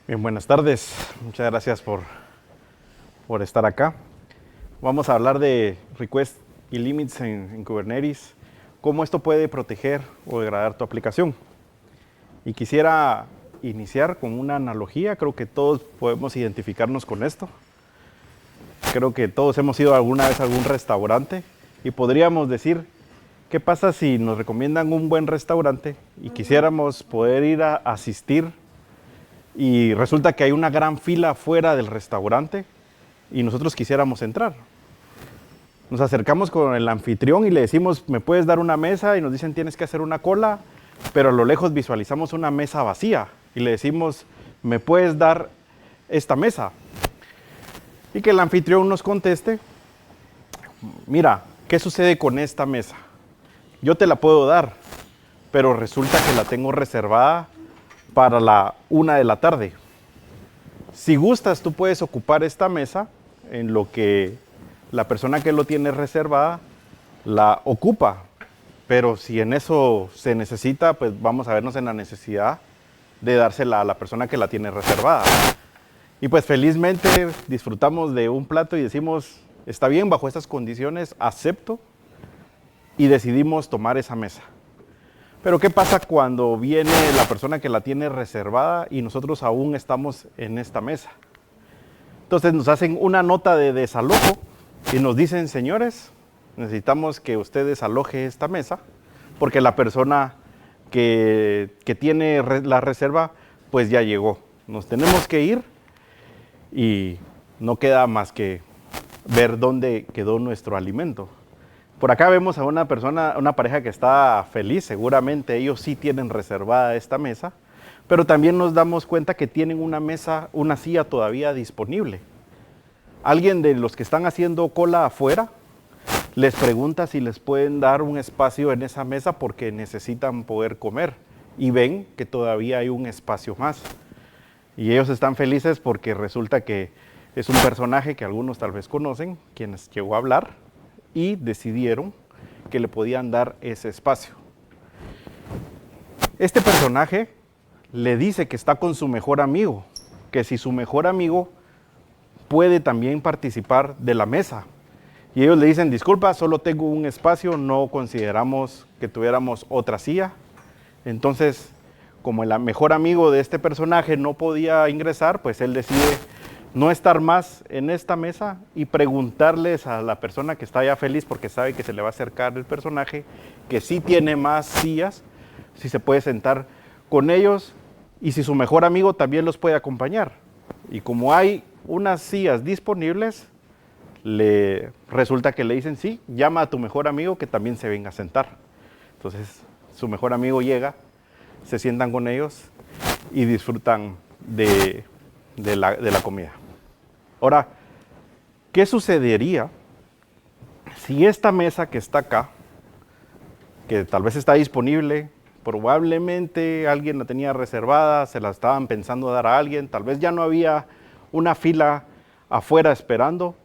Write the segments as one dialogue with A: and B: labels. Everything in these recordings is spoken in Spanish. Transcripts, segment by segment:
A: Bien, buenas tardes. Muchas gracias por estar acá. Vamos a hablar de requests y limits en Kubernetes, cómo esto puede proteger o degradar tu aplicación. Y quisiera iniciar con una analogía. Creo que todos podemos identificarnos con esto. Creo que todos hemos ido alguna vez a algún restaurante y podríamos decir, ¿qué pasa si nos recomiendan un buen restaurante y quisiéramos poder ir a asistir y resulta que hay una gran fila fuera del restaurante y nosotros quisiéramos entrar? Nos acercamos con el anfitrión y le decimos, ¿me puedes dar una mesa? Y nos dicen, tienes que hacer una cola, pero a lo lejos visualizamos una mesa vacía y le decimos, ¿me puedes dar esta mesa? Y que el anfitrión nos conteste, mira, ¿qué sucede con esta mesa? Yo te la puedo dar, pero resulta que la tengo reservada para la 1 de la tarde. Si gustas, tú puedes ocupar esta mesa en lo que la persona que lo tiene reservada la ocupa. Pero si en eso se necesita, pues vamos a vernos en la necesidad de dársela a la persona que la tiene reservada. Y pues felizmente disfrutamos de un plato y decimos, está bien, bajo estas condiciones acepto, y decidimos tomar esa mesa. Pero ¿qué pasa cuando viene la persona que la tiene reservada y nosotros aún estamos en esta mesa? Entonces nos hacen una nota de desalojo y nos dicen, señores, necesitamos que usted desaloje esta mesa porque la persona que tiene la reserva pues ya llegó. Nos tenemos que ir y no queda más que ver dónde quedó nuestro alimento. Por acá vemos a una persona, una pareja que está feliz, seguramente ellos sí tienen reservada esta mesa, pero también nos damos cuenta que tienen una mesa, una silla todavía disponible. Alguien de los que están haciendo cola afuera les pregunta si les pueden dar un espacio en esa mesa porque necesitan poder comer y ven que todavía hay un espacio más. Y ellos están felices porque resulta que es un personaje que algunos tal vez conocen, quienes llegó a hablar, y decidieron que le podían dar ese espacio. Este personaje le dice que está con su mejor amigo, que si su mejor amigo puede también participar de la mesa. Y ellos le dicen, disculpa, solo tengo un espacio, no consideramos que tuviéramos otra silla. Entonces, como el mejor amigo de este personaje no podía ingresar, pues él decide no estar más en esta mesa y preguntarles a la persona que está ya feliz porque sabe que se le va a acercar el personaje, que sí tiene más sillas, si se puede sentar con ellos y si su mejor amigo también los puede acompañar. Y como hay unas sillas disponibles, resulta que le dicen, sí, llama a tu mejor amigo que también se venga a sentar. Entonces su mejor amigo llega, se sientan con ellos y disfrutan de la comida. Ahora, ¿qué sucedería si esta mesa que está acá, que tal vez está disponible, probablemente alguien la tenía reservada, se la estaban pensando dar a alguien, tal vez ya no había una fila afuera esperando,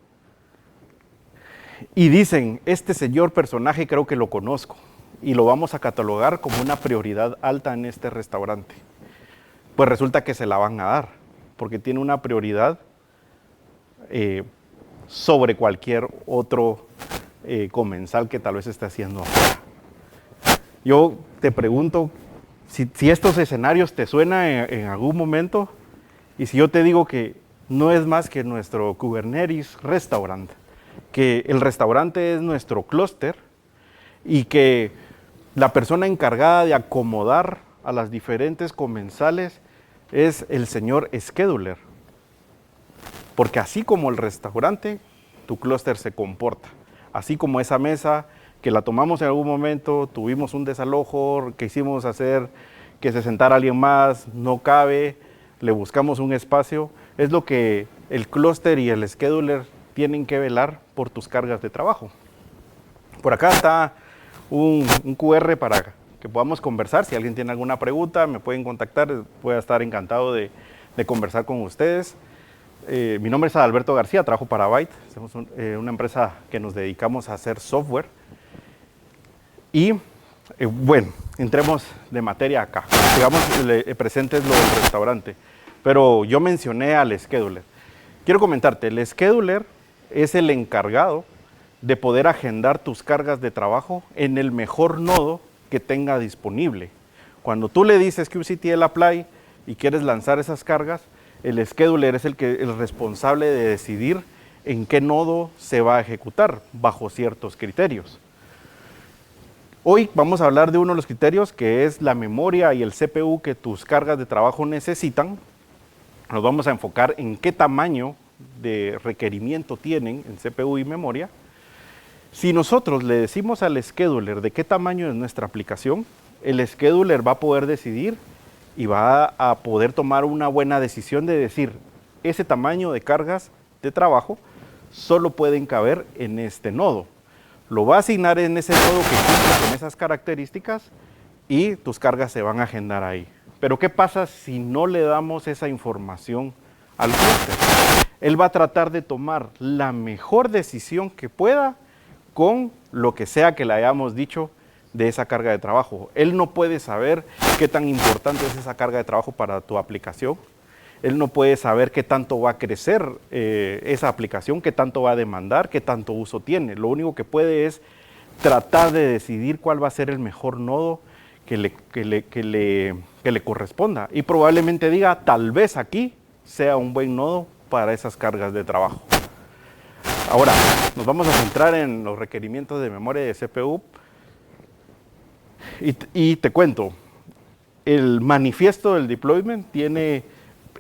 A: y dicen, este señor personaje creo que lo conozco, y lo vamos a catalogar como una prioridad alta en este restaurante? Pues resulta que se la van a dar, porque tiene una prioridad sobre cualquier otro comensal que tal vez esté haciendo afuera. Yo te pregunto si estos escenarios te suenan en algún momento, y si yo te digo que no es más que nuestro Kubernetes restaurant, que el restaurante es nuestro clúster y que la persona encargada de acomodar a las diferentes comensales es el señor scheduler. Porque así como el restaurante, tu clúster se comporta. Así como esa mesa que la tomamos en algún momento, tuvimos un desalojo, quisimos hacer que se sentara alguien más, no cabe, le buscamos un espacio. Es lo que el clúster y el scheduler tienen que velar por tus cargas de trabajo. Por acá está un QR para que podamos conversar. Si alguien tiene alguna pregunta, me pueden contactar. Voy a estar encantado de conversar con ustedes. Mi nombre es Adalberto García, trabajo para Byte. Somos una empresa que nos dedicamos a hacer software. Y bueno, entremos de materia acá. Digamos, presentes lo del restaurante. pero yo mencioné al scheduler. Quiero comentarte, el scheduler es el encargado de poder agendar tus cargas de trabajo en el mejor nodo que tenga disponible. Cuando tú le dices kubectl apply y quieres lanzar esas cargas, el scheduler es el responsable de decidir en qué nodo se va a ejecutar bajo ciertos criterios. Hoy vamos a hablar de uno de los criterios que es la memoria y el CPU que tus cargas de trabajo necesitan. Nos vamos a enfocar en qué tamaño de requerimiento tienen en CPU y memoria. Si nosotros le decimos al scheduler de qué tamaño es nuestra aplicación, el scheduler va a poder decidir y va a poder tomar una buena decisión de decir, ese tamaño de cargas de trabajo solo pueden caber en este nodo. Lo va a asignar en ese nodo que cumple con esas características y tus cargas se van a agendar ahí. Pero ¿qué pasa si no le damos esa información al clúster? Él va a tratar de tomar la mejor decisión que pueda con lo que sea que le hayamos dicho de esa carga de trabajo. Él no puede saber qué tan importante es esa carga de trabajo para tu aplicación. Él no puede saber qué tanto va a crecer esa aplicación, qué tanto va a demandar, qué tanto uso tiene. Lo único que puede es tratar de decidir cuál va a ser el mejor nodo que le corresponda. Y probablemente diga, tal vez aquí sea un buen nodo para esas cargas de trabajo. Ahora, nos vamos a centrar en los requerimientos de memoria de CPU. Y te cuento, el manifiesto del deployment tiene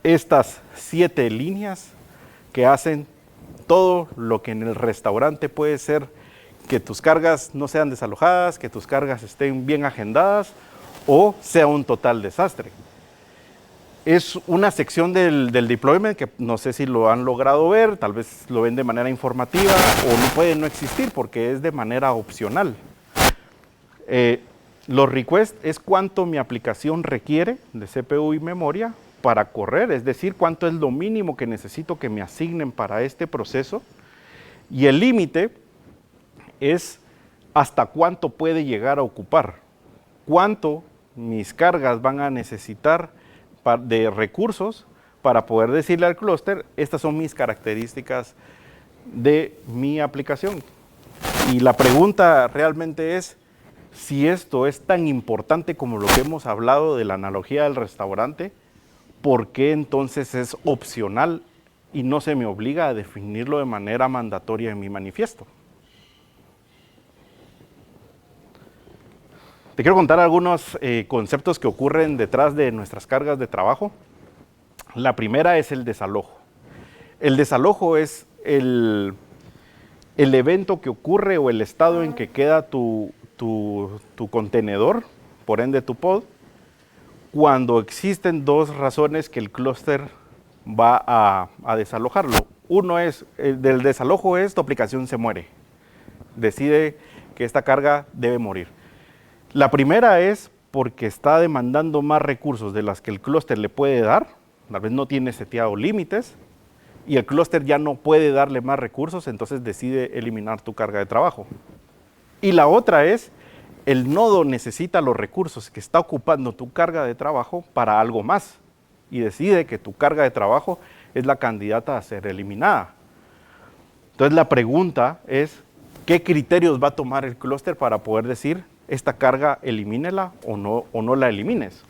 A: estas 7 líneas que hacen todo lo que en el restaurante puede ser que tus cargas no sean desalojadas, que tus cargas estén bien agendadas o sea un total desastre. Es una sección del deployment que no sé si lo han logrado ver, tal vez lo ven de manera informativa o no puede no existir porque es de manera opcional. Los requests es cuánto mi aplicación requiere de CPU y memoria para correr, es decir, cuánto es lo mínimo que necesito que me asignen para este proceso. Y el límite es hasta cuánto puede llegar a ocupar, cuánto mis cargas van a necesitar de recursos para poder decirle al clúster, estas son mis características de mi aplicación. Y la pregunta realmente es, si esto es tan importante como lo que hemos hablado de la analogía del restaurante, ¿por qué entonces es opcional y no se me obliga a definirlo de manera mandatoria en mi manifiesto? Te quiero contar algunos conceptos que ocurren detrás de nuestras cargas de trabajo. La primera es el desalojo. El desalojo es el evento que ocurre o el estado en que queda tu contenedor, por ende tu pod, cuando existen dos razones que el clúster va a desalojarlo. Uno es, del desalojo es tu aplicación se muere, decide que esta carga debe morir. La primera es porque está demandando más recursos de las que el clúster le puede dar, tal vez no tiene seteado límites, y el clúster ya no puede darle más recursos, entonces decide eliminar tu carga de trabajo. Y la otra es, el nodo necesita los recursos que está ocupando tu carga de trabajo para algo más, y decide que tu carga de trabajo es la candidata a ser eliminada. Entonces la pregunta es, ¿qué criterios va a tomar el clúster para poder decir, esta carga elimínela o no la elimines?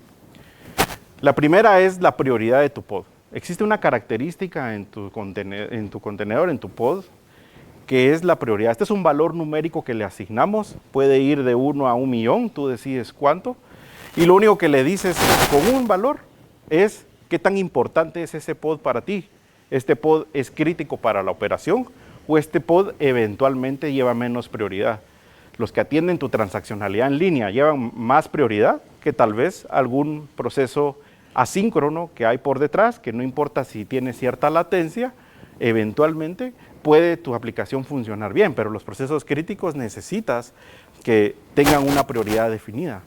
A: La primera es la prioridad de tu pod. Existe una característica en tu contenedor, en tu pod, que es la prioridad. Este es un valor numérico que le asignamos, puede ir de 1 a 1 millón, tú decides cuánto, y lo único que le dices con un valor es qué tan importante es ese pod para ti. ¿Este pod es crítico para la operación o este pod eventualmente lleva menos prioridad? Los que atienden tu transaccionalidad en línea llevan más prioridad que tal vez algún proceso asíncrono que hay por detrás, que no importa si tiene cierta latencia, eventualmente puede tu aplicación funcionar bien, pero los procesos críticos necesitas que tengan una prioridad definida.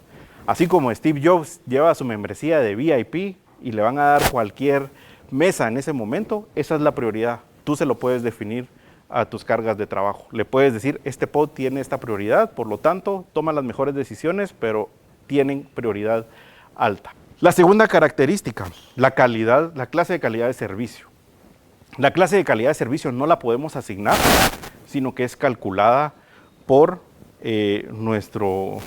A: Así como Steve Jobs lleva su membresía de VIP y le van a dar cualquier mesa en ese momento, esa es la prioridad. Tú se lo puedes definir a tus cargas de trabajo. Le puedes decir, este pod tiene esta prioridad, por lo tanto, toma las mejores decisiones, pero tienen prioridad alta. La segunda característica, la calidad, la clase de calidad de servicio. La clase de calidad de servicio no la podemos asignar, sino que es calculada por nuestro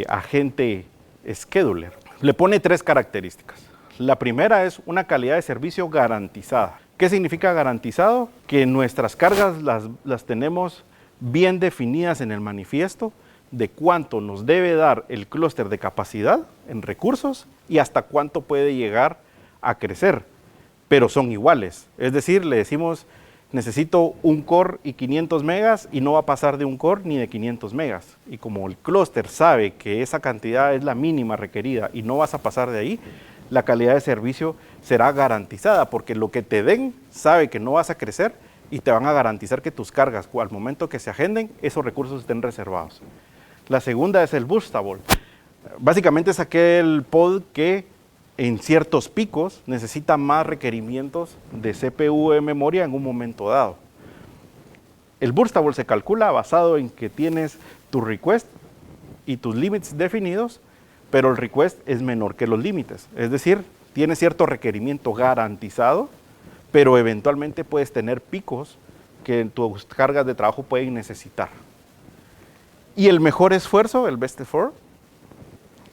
A: agente scheduler. Le pone 3 características. La primera es una calidad de servicio garantizada. ¿Qué significa garantizado? Que nuestras cargas las tenemos bien definidas en el manifiesto de cuánto nos debe dar el clúster de capacidad en recursos y hasta cuánto puede llegar a crecer, pero son iguales. Es decir, le decimos, necesito un core y 500 megas y no va a pasar de un core ni de 500 megas. Y como el clúster sabe que esa cantidad es la mínima requerida y no vas a pasar de ahí, la calidad de servicio será garantizada, porque lo que te den sabe que no vas a crecer y te van a garantizar que tus cargas, al momento que se agenden, esos recursos estén reservados. La segunda es el Burstable. Básicamente es aquel pod que en ciertos picos necesita más requerimientos de CPU de memoria en un momento dado. El Burstable se calcula basado en que tienes tu request y tus límites definidos, pero el request es menor que los límites. Es decir, tiene cierto requerimiento garantizado, pero eventualmente puedes tener picos que tus cargas de trabajo pueden necesitar. Y el mejor esfuerzo, el best effort,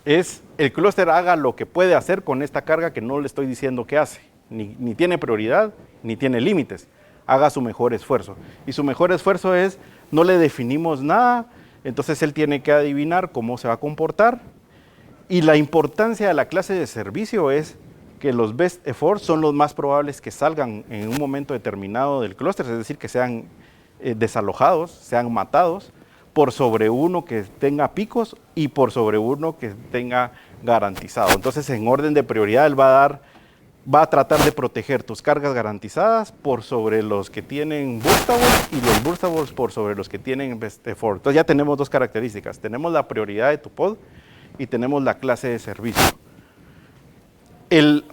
A: es el clúster haga lo que puede hacer con esta carga que no le estoy diciendo que hace. Ni tiene prioridad, ni tiene límites. Haga su mejor esfuerzo. Y su mejor esfuerzo es, no le definimos nada, entonces él tiene que adivinar cómo se va a comportar. Y la importancia de la clase de servicio es que los best efforts son los más probables que salgan en un momento determinado del clúster, es decir, que sean desalojados, sean matados, por sobre uno que tenga picos y por sobre uno que tenga garantizado. Entonces, en orden de prioridad, él va a tratar de proteger tus cargas garantizadas por sobre los que tienen burstables y los burstables por sobre los que tienen best effort. Entonces ya tenemos 2 características. Tenemos la prioridad de tu pod y tenemos la clase de servicio. El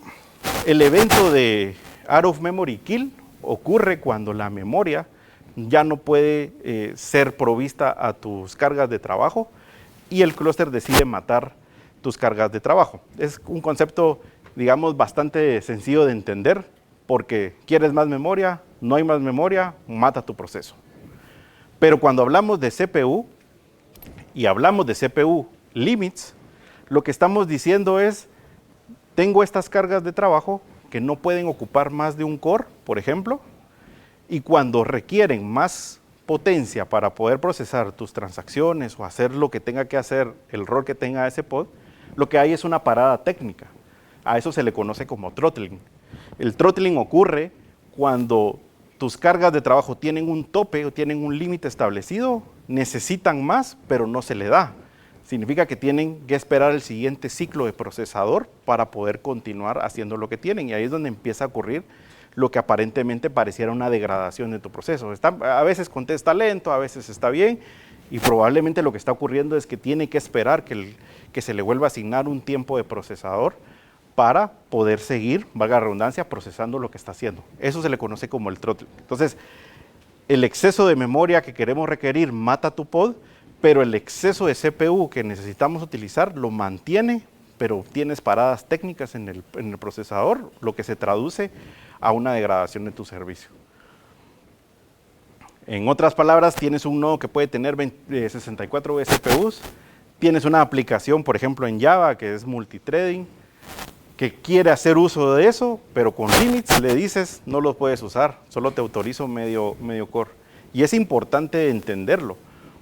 A: evento de out of memory kill ocurre cuando la memoria ya no puede ser provista a tus cargas de trabajo y el clúster decide matar tus cargas de trabajo. Es un concepto, digamos, bastante sencillo de entender, porque quieres más memoria, no hay más memoria, mata tu proceso. Pero cuando hablamos de CPU y hablamos de CPU limits, lo que estamos diciendo es, tengo estas cargas de trabajo que no pueden ocupar más de un core, por ejemplo, y cuando requieren más potencia para poder procesar tus transacciones o hacer lo que tenga que hacer, el rol que tenga ese pod, lo que hay es una parada técnica. A eso se le conoce como throttling. El throttling ocurre cuando tus cargas de trabajo tienen un tope o tienen un límite establecido, necesitan más, pero no se le da. Significa que tienen que esperar el siguiente ciclo de procesador para poder continuar haciendo lo que tienen. Y ahí es donde empieza a ocurrir lo que aparentemente pareciera una degradación de tu proceso. A veces contesta lento, a veces está bien, y probablemente lo que está ocurriendo es que tiene que esperar que se le vuelva a asignar un tiempo de procesador para poder seguir, valga la redundancia, procesando lo que está haciendo. Eso se le conoce como el throttling. Entonces, el exceso de memoria que queremos requerir mata tu pod, pero el exceso de CPU que necesitamos utilizar lo mantiene, pero tienes paradas técnicas en el procesador, lo que se traduce a una degradación de tu servicio. En otras palabras, tienes un nodo que puede tener 64 CPUs, tienes una aplicación, por ejemplo, en Java, que es multithreading, que quiere hacer uso de eso, pero con limits le dices, no lo puedes usar, solo te autorizo medio core. Y es importante entenderlo,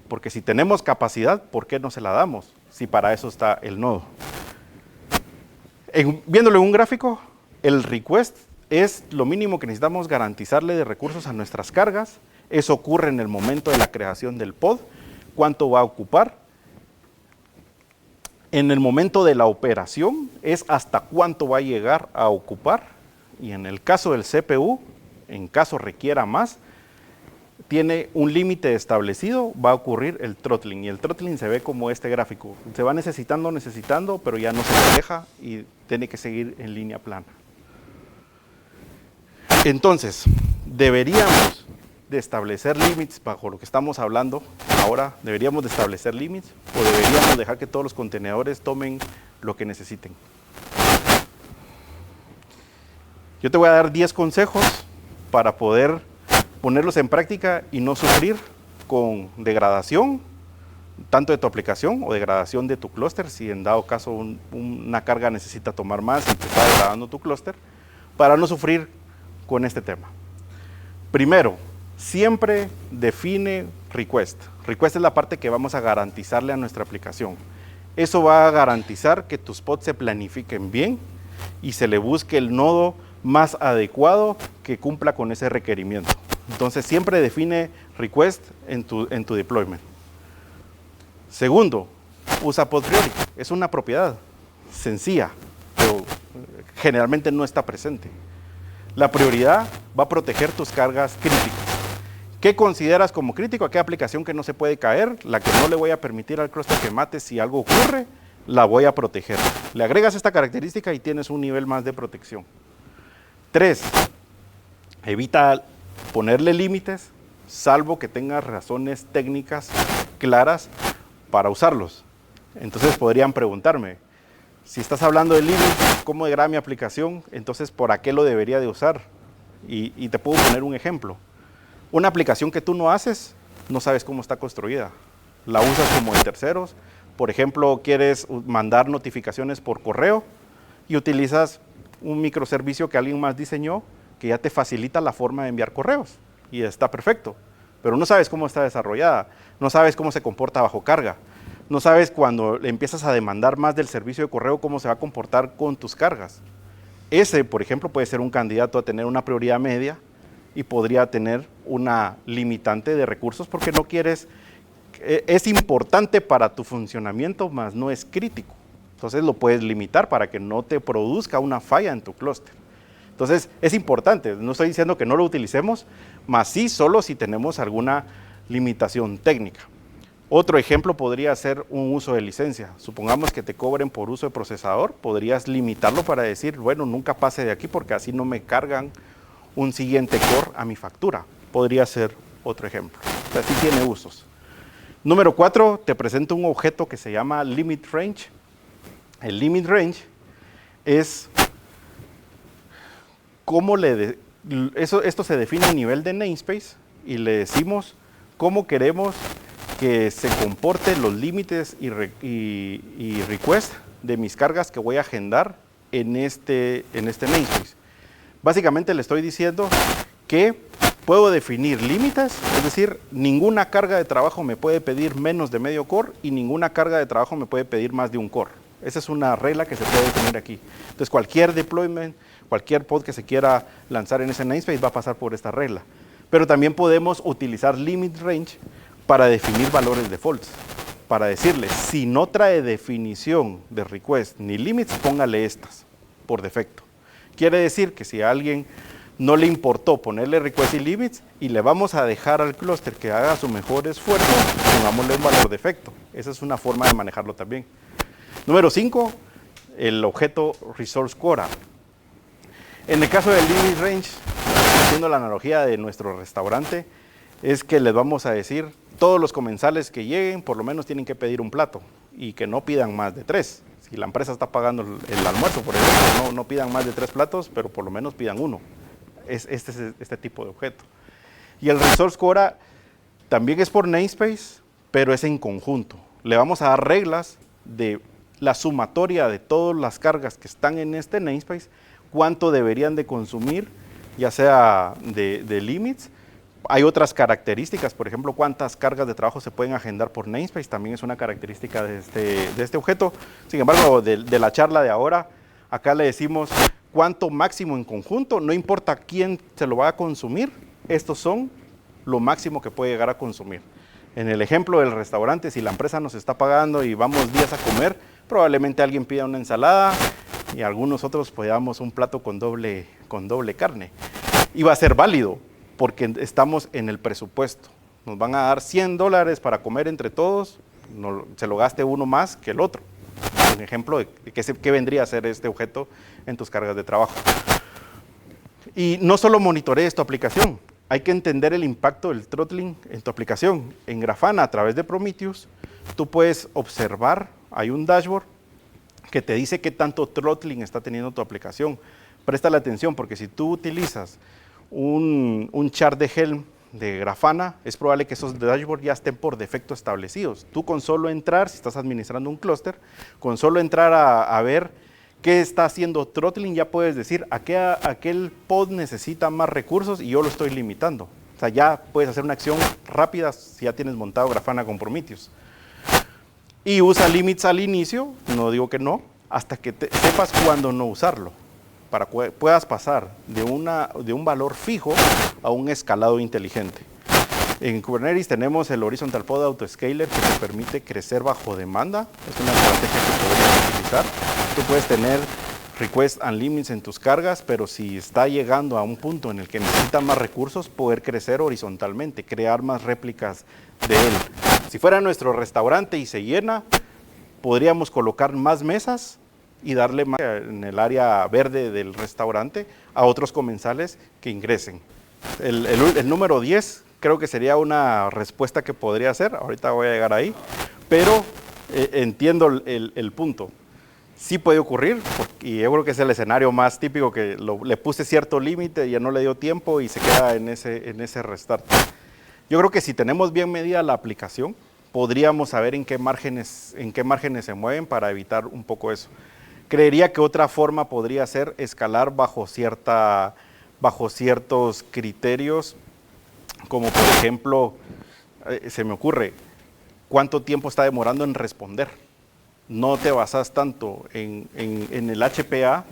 A: porque si tenemos capacidad, ¿por qué no se la damos? Si para eso está el nodo. Viéndolo en un gráfico, el request es lo mínimo que necesitamos garantizarle de recursos a nuestras cargas. Eso ocurre en el momento de la creación del pod, cuánto va a ocupar. En el momento de la operación es hasta cuánto va a llegar a ocupar. Y en el caso del CPU, en caso requiera más, tiene un límite establecido, va a ocurrir el throttling. Y el throttling se ve como este gráfico. Se va necesitando, pero ya no se le deja y tiene que seguir en línea plana. Entonces, deberíamos de establecer límites bajo lo que estamos hablando ahora. Deberíamos de establecer límites o deberíamos dejar que todos los contenedores tomen lo que necesiten. Yo te voy a dar 10 consejos para poder ponerlos en práctica y no sufrir con degradación, tanto de tu aplicación o degradación de tu clúster, si en dado caso una carga necesita tomar más y te está degradando tu clúster, para no sufrir con este tema. Primero, siempre define request. Request es la parte que vamos a garantizarle a nuestra aplicación. Eso va a garantizar que tus pods se planifiquen bien y se le busque el nodo más adecuado que cumpla con ese requerimiento. Entonces siempre define request en tu deployment. Segundo, usa pod priority. Es una propiedad sencilla, pero generalmente no está presente. La prioridad va a proteger tus cargas críticas. ¿Qué consideras como crítico? ¿Qué aplicación que no se puede caer? La que no le voy a permitir al clúster que mate si algo ocurre, la voy a proteger. Le agregas esta característica y tienes un nivel más de protección. 3. Evita ponerle límites, salvo que tengas razones técnicas claras para usarlos. Entonces podrían preguntarme, si estás hablando de límites, ¿cómo degrada mi aplicación? Entonces, ¿por qué lo debería de usar? Y te puedo poner un ejemplo. Una aplicación que tú no haces, no sabes cómo está construida. La usas como en terceros. Por ejemplo, quieres mandar notificaciones por correo y utilizas un microservicio que alguien más diseñó que ya te facilita la forma de enviar correos y está perfecto, pero no sabes cómo está desarrollada, no sabes cómo se comporta bajo carga, no sabes cuando le empiezas a demandar más del servicio de correo cómo se va a comportar con tus cargas. Ese, por ejemplo, puede ser un candidato a tener una prioridad media y podría tener una limitante de recursos porque no quieres, es importante para tu funcionamiento, mas no es crítico. Entonces lo puedes limitar para que no te produzca una falla en tu clúster. Entonces es importante, no estoy diciendo que no lo utilicemos, mas sí solo si tenemos alguna limitación técnica. Otro ejemplo podría ser un uso de licencia. Supongamos que te cobren por uso de procesador, podrías limitarlo para decir, bueno, nunca pase de aquí porque así no me cargan un siguiente core a mi factura. Podría ser otro ejemplo. O sea, sí tiene usos. Número 4, te presento un objeto que se llama limit range. El limit range es cómo esto se define a nivel de namespace y le decimos cómo queremos que se comporten los límites y request de mis cargas que voy a agendar en este namespace. Básicamente le estoy diciendo que puedo definir límites, es decir, ninguna carga de trabajo me puede pedir menos de medio core y ninguna carga de trabajo me puede pedir más de un core. Esa es una regla que se puede definir aquí. Entonces cualquier deployment, cualquier pod que se quiera lanzar en ese namespace va a pasar por esta regla. Pero también podemos utilizar limit range para definir valores defaults. Para decirle, si no trae definición de request ni limits, póngale estas por defecto. Quiere decir que si a alguien no le importó ponerle request y limits y le vamos a dejar al clúster que haga su mejor esfuerzo, pongámosle un valor defecto. Esa es una forma de manejarlo también. Número 5, el objeto resource quota. En el caso del limit range, haciendo la analogía de nuestro restaurante, es que les vamos a decir, todos los comensales que lleguen por lo menos tienen que pedir un plato y que no pidan más de 3. Si la empresa está pagando el almuerzo, por ejemplo, no pidan más de 3 platos, pero por lo menos pidan uno. Este tipo de objeto. Y el resource quota también es por namespace, pero es en conjunto. Le vamos a dar reglas de la sumatoria de todas las cargas que están en este namespace, cuánto deberían de consumir, ya sea de limits. Hay otras características, por ejemplo, cuántas cargas de trabajo se pueden agendar por namespace, también es una característica de este objeto. Sin embargo, de la charla de ahora, acá le decimos cuánto máximo en conjunto, no importa quién se lo va a consumir, estos son lo máximo que puede llegar a consumir. En el ejemplo del restaurante, si la empresa nos está pagando y vamos días a comer, probablemente alguien pida una ensalada y algunos otros podamos un plato con doble carne. Y va a ser válido porque estamos en el presupuesto. Nos van a dar $100 para comer entre todos, se lo gaste uno más que el otro. Un ejemplo de qué vendría a ser este objeto en tus cargas de trabajo. Y no solo monitorees tu aplicación, hay que entender el impacto del throttling en tu aplicación. En Grafana, a través de Prometheus, tú puedes observar, hay un dashboard que te dice qué tanto throttling está teniendo tu aplicación. Préstale atención, porque si tú utilizas un chart de Helm de Grafana, es probable que esos dashboards ya estén por defecto establecidos. Tú con solo entrar, si estás administrando un clúster, con solo entrar a ver qué está haciendo throttling, ya puedes decir, aquel pod necesita más recursos y yo lo estoy limitando. O sea, ya puedes hacer una acción rápida si ya tienes montado Grafana con Prometheus. Y usa limits al inicio, no digo que no, hasta que sepas cuándo no usarlo, para que puedas pasar de un valor fijo a un escalado inteligente. En Kubernetes tenemos el Horizontal Pod Autoscaler que te permite crecer bajo demanda. Es una estrategia que podrías utilizar. Tú puedes tener requests and limits en tus cargas, pero si está llegando a un punto en el que necesita más recursos, poder crecer horizontalmente, crear más réplicas de él. Si fuera nuestro restaurante y se llena, podríamos colocar más mesas y darle más en el área verde del restaurante a otros comensales que ingresen. El número 10 creo que sería una respuesta que podría hacer, ahorita voy a llegar ahí, pero entiendo el punto. Sí puede ocurrir, y yo creo que es el escenario más típico, que le puse cierto límite y ya no le dio tiempo y se queda en ese restart. Yo creo que si tenemos bien medida la aplicación, podríamos saber en qué márgenes se mueven para evitar un poco eso. Creería que otra forma podría ser escalar bajo ciertos criterios, como por ejemplo, se me ocurre, ¿cuánto tiempo está demorando en responder? No te basas tanto en el HPA,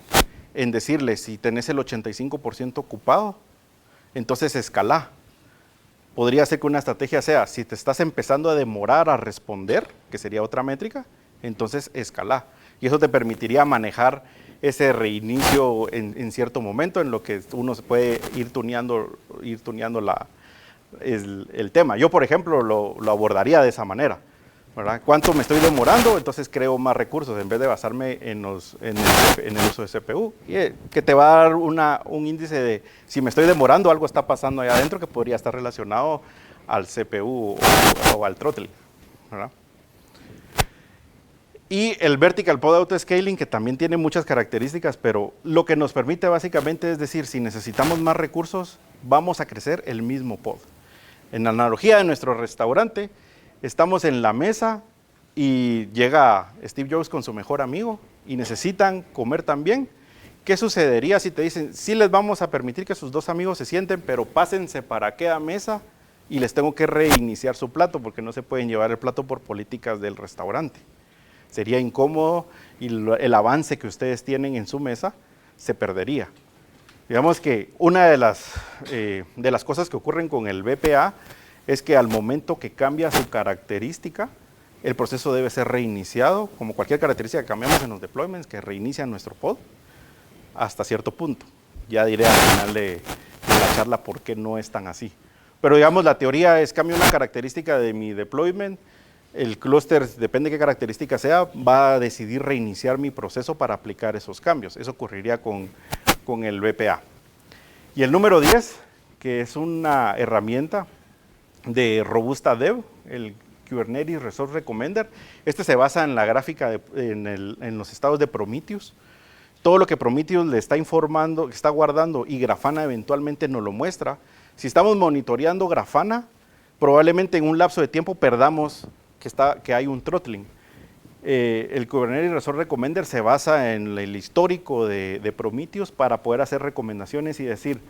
A: en decirle si tenés el 85% ocupado, entonces escala. Podría ser que una estrategia sea, si te estás empezando a demorar a responder, que sería otra métrica, entonces escala. Y eso te permitiría manejar ese reinicio en cierto momento, en lo que uno se puede ir tuneando el tema. Yo, por ejemplo, lo abordaría de esa manera, ¿verdad? ¿Cuánto me estoy demorando? Entonces creo más recursos en vez de basarme en el uso de CPU. Y que te va a dar un índice de si me estoy demorando, algo está pasando ahí adentro que podría estar relacionado al CPU o al throttling, ¿verdad? Y el Vertical Pod Autoscaling, que también tiene muchas características, pero lo que nos permite básicamente es decir, si necesitamos más recursos, vamos a crecer el mismo pod. En la analogía de nuestro restaurante, estamos en la mesa y llega Steve Jobs con su mejor amigo y necesitan comer también. ¿Qué sucedería si te dicen, sí les vamos a permitir que sus dos amigos se sienten, pero pásense para aquella mesa y les tengo que reiniciar su plato porque no se pueden llevar el plato por políticas del restaurante? Sería incómodo y el avance que ustedes tienen en su mesa se perdería. Digamos que una de las cosas que ocurren con el VPA es que al momento que cambia su característica, el proceso debe ser reiniciado, como cualquier característica que cambiamos en los deployments, que reinicia nuestro pod hasta cierto punto. Ya diré al final de la charla por qué no es tan así. Pero digamos, la teoría es, cambio una característica de mi deployment, el clúster, depende de qué característica sea, va a decidir reiniciar mi proceso para aplicar esos cambios. Eso ocurriría con el VPA. Y el número 10, que es una herramienta de Robusta Dev, el Kubernetes Resource Recommender. Este se basa en la gráfica en los estados de Prometheus. Todo lo que Prometheus le está informando, que está guardando, y Grafana eventualmente nos lo muestra. Si estamos monitoreando Grafana, probablemente en un lapso de tiempo perdamos que hay un throttling. El Kubernetes Resource Recommender se basa en el histórico de Prometheus para poder hacer recomendaciones y decir,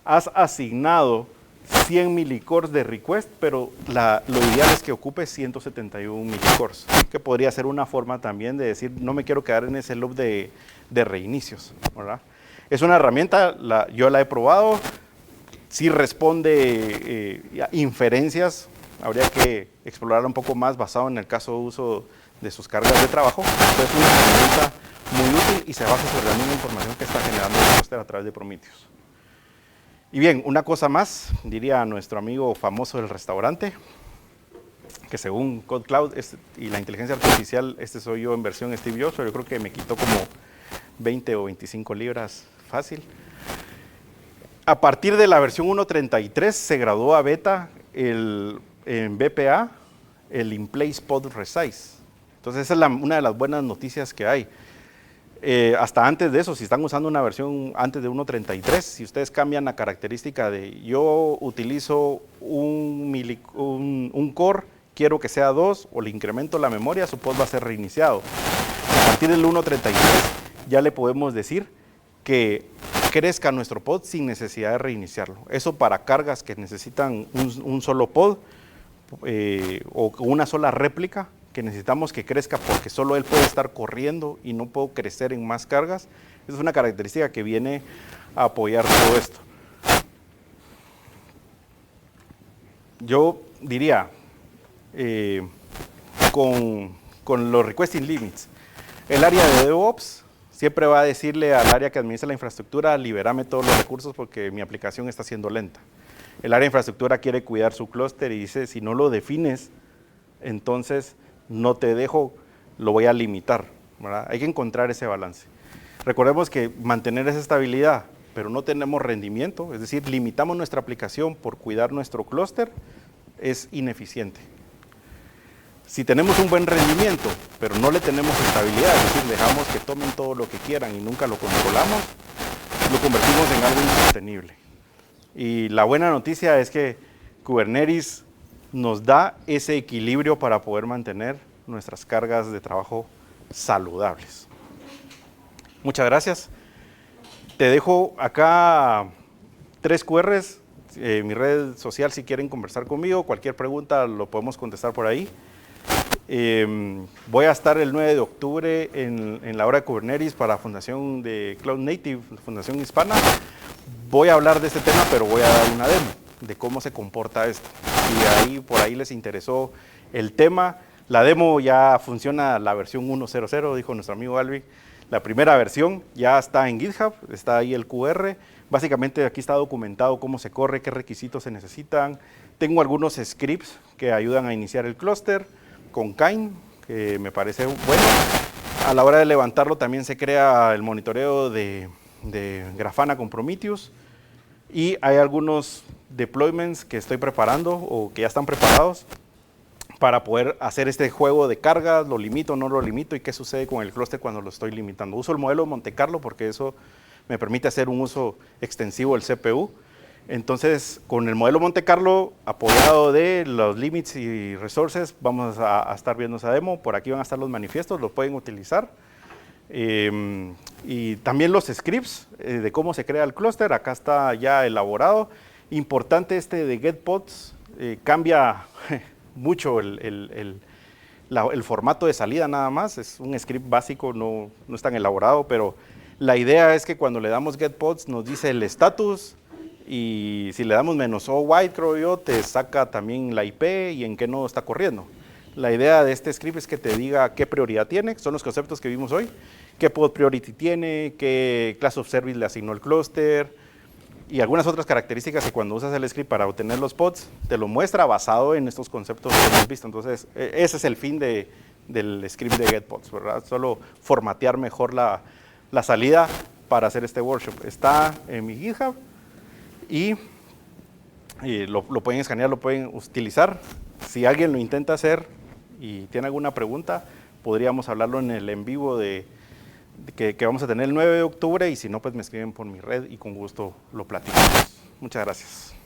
A: has asignado 100 milicores de request, pero lo ideal es que ocupe 171 milicores, que podría ser una forma también de decir, no me quiero quedar en ese loop de reinicios, ¿verdad? Es una herramienta, yo la he probado, sí responde inferencias, habría que explorarla un poco más basado en el caso de uso de sus cargas de trabajo, pero es una herramienta muy útil y se basa sobre la misma información que está generando el clúster a través de Prometheus. Y bien, una cosa más, diría nuestro amigo famoso del restaurante, que según CodeCloud y la inteligencia artificial, soy yo en versión Steve Jobs, pero yo creo que me quitó como 20 o 25 libras fácil. A partir de la versión 1.33 se graduó a beta en VPA el In-Place Pod Resize. Entonces esa es una de las buenas noticias que hay. Hasta antes de eso, si están usando una versión antes de 1.33, si ustedes cambian la característica de yo utilizo un core, quiero que sea 2 o le incremento la memoria, su pod va a ser reiniciado. A partir del 1.33 ya le podemos decir que crezca nuestro pod sin necesidad de reiniciarlo. Eso para cargas que necesitan un solo pod o una sola réplica, que necesitamos que crezca porque solo él puede estar corriendo y no puedo crecer en más cargas. Esa es una característica que viene a apoyar todo esto. Yo diría, con los requesting limits, el área de DevOps siempre va a decirle al área que administra la infraestructura, libérame todos los recursos porque mi aplicación está siendo lenta. El área de infraestructura quiere cuidar su clúster y dice, si no lo defines, entonces no te dejo, lo voy a limitar, ¿verdad? Hay que encontrar ese balance. Recordemos que mantener esa estabilidad, pero no tenemos rendimiento, es decir, limitamos nuestra aplicación por cuidar nuestro clúster, es ineficiente. Si tenemos un buen rendimiento, pero no le tenemos estabilidad, es decir, dejamos que tomen todo lo que quieran y nunca lo controlamos, lo convertimos en algo insostenible. Y la buena noticia es que Kubernetes nos da ese equilibrio para poder mantener nuestras cargas de trabajo saludables. Muchas gracias. Te dejo acá 3 QRs, mi red social si quieren conversar conmigo, cualquier pregunta lo podemos contestar por ahí. Voy a estar el 9 de octubre en la hora de Kubernetes para Fundación de Cloud Native, Fundación Hispana. Voy a hablar de este tema, pero voy a dar una demo de cómo se comporta esto. Si por ahí les interesó el tema, la demo ya funciona, la versión 1.0.0, dijo nuestro amigo Alvin. La primera versión ya está en GitHub, está ahí el QR. Básicamente aquí está documentado cómo se corre, qué requisitos se necesitan. Tengo algunos scripts que ayudan a iniciar el clúster con Kine, que me parece bueno. A la hora de levantarlo también se crea el monitoreo de Grafana con Prometheus. Y hay algunos deployments que estoy preparando o que ya están preparados para poder hacer este juego de cargas, lo limito, no lo limito y qué sucede con el clúster cuando lo estoy limitando. Uso el modelo de Monte Carlo porque eso me permite hacer un uso extensivo del CPU. Entonces, con el modelo Monte Carlo, apoyado de los limits y resources, vamos a estar viendo esa demo. Por aquí van a estar los manifiestos, los pueden utilizar. Y también los scripts de cómo se crea el clúster, acá está ya elaborado. Importante de getPods, cambia mucho el formato de salida nada más, es un script básico, no es tan elaborado, pero la idea es que cuando le damos getPods nos dice el status y si le damos -o white, creo yo, te saca también la IP y en qué nodo está corriendo. La idea de este script es que te diga qué prioridad tiene, son los conceptos que vimos hoy, qué pod priority tiene, qué class of service le asignó el clúster y algunas otras características que cuando usas el script para obtener los pods, te lo muestra basado en estos conceptos que hemos visto. Entonces, ese es el fin del script de getPods, ¿verdad? Solo formatear mejor la salida para hacer este workshop. Está en mi GitHub y lo pueden escanear, lo pueden utilizar. Si alguien lo intenta hacer y tiene alguna pregunta, podríamos hablarlo en el en vivo que vamos a tener el 9 de octubre y si no, pues me escriben por mi red y con gusto lo platicamos. Muchas gracias.